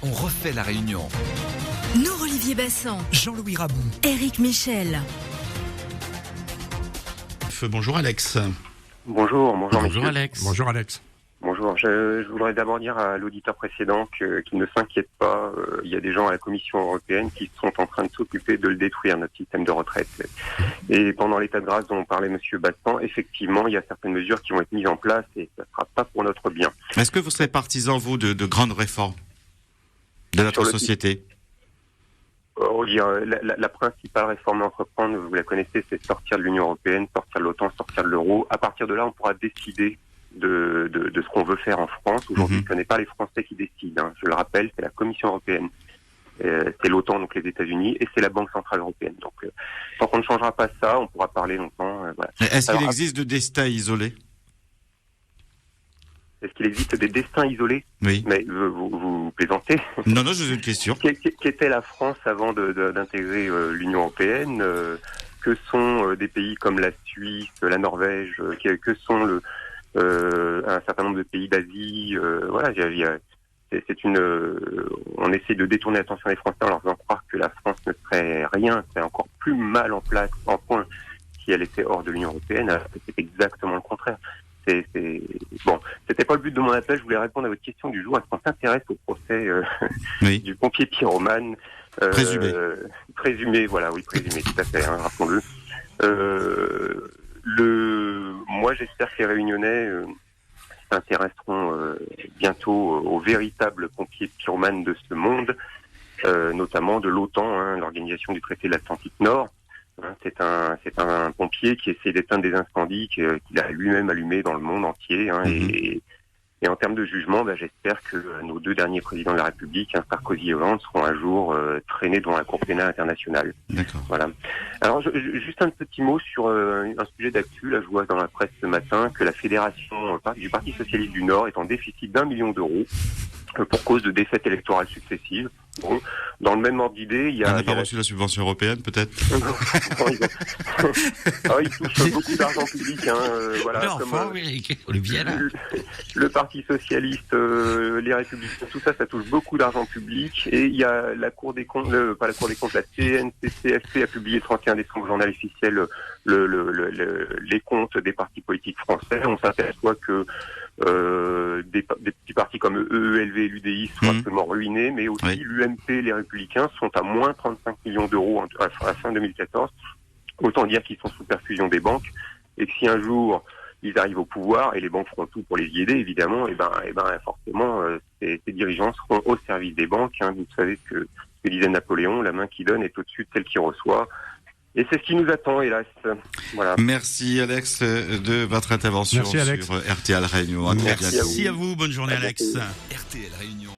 on refait la Réunion. Olivier Bassan, Jean-Louis Rabou, Éric Michel. Bonjour Alex. Bonjour messieurs. Alex. Bonjour Alex. Bonjour, je voudrais d'abord dire à l'auditeur précédent qu'il ne s'inquiète pas, il y a des gens à la Commission européenne qui sont en train de s'occuper de le détruire, notre système de retraite. Et pendant l'état de grâce dont parlait Monsieur Bassan, effectivement, il y a certaines mesures qui vont être mises en place et ça ne sera pas pour notre bien. Est-ce que vous serez partisan, vous, de grandes réformes de notre société ? La principale réforme à entreprendre, vous la connaissez, c'est sortir de l'Union européenne, sortir de l'OTAN, sortir de l'euro. À partir de là, on pourra décider de ce qu'on veut faire en France. Aujourd'hui, ce n'est pas les Français qui décident. Je le rappelle, c'est la Commission européenne, c'est l'OTAN, donc les États-Unis, et c'est la Banque centrale européenne. Donc, tant qu'on ne changera pas ça, on pourra parler longtemps. Voilà. Est-ce qu'il existe de destins isolés ? Est-ce qu'il existe des destins isolés ? Oui. Mais vous plaisantez ? Non, je vous ai une question. Qu'était la France avant d'intégrer l'Union européenne ? Que sont des pays comme la Suisse, la Norvège ? Que sont un certain nombre de pays d'Asie ? Voilà, on essaie de détourner l'attention des Français en leur faisant croire que la France ne serait rien, serait encore plus mal en point si elle était hors de l'Union européenne. Alors que c'est exactement le contraire. Bon, c'était pas le but de mon appel. Je voulais répondre à votre question du jour. Est-ce qu'on s'intéresse au procès du pompier pyromane présumé, voilà, oui, présumé, tout à fait, rappelons-le. Moi, j'espère que les Réunionnais s'intéresseront bientôt aux véritables pompiers pyromanes de ce monde, notamment de l'OTAN, l'organisation du traité de l'Atlantique Nord. C'est un pompier qui essaie d'éteindre des incendies qu'il a lui-même allumés dans le monde entier. Et en termes de jugement, j'espère que nos deux derniers présidents de la République, Sarkozy et Hollande, seront un jour traînés devant la Cour pénale internationale. D'accord. Voilà. Alors, juste un petit mot sur un sujet d'actu. Là, je vois dans la presse ce matin que la fédération du Parti socialiste du Nord est en déficit d'1 million d'euros pour cause de défaites électorales successives. Bon, dans le même ordre d'idée, il y a... On n'a pas reçu la subvention européenne, peut-être ? Ils touchent beaucoup d'argent public. Voilà, le Parti socialiste, les Républicains, tout ça touche beaucoup d'argent public. Et il y a la Cour des comptes, pas la Cour des comptes, la CNCCFP a publié le 31 décembre au journal officiel les comptes des partis politiques français. On s'aperçoit que des petits partis comme EELV et l'UDI sont absolument ruinés, mais aussi l'UMP, les Républicains, sont à moins 35 millions d'euros à la fin 2014. Autant dire qu'ils sont sous perfusion des banques, et que si un jour ils arrivent au pouvoir, et les banques feront tout pour les y aider, évidemment, et forcément, ces dirigeants seront au service des banques. Vous savez ce que disait Napoléon, la main qui donne est au-dessus de celle qui reçoit. Et c'est ce qui nous attend, hélas. Voilà. Merci Alex de votre intervention sur RTL Réunion. Merci à vous. Bonne journée Alex. RTL Réunion.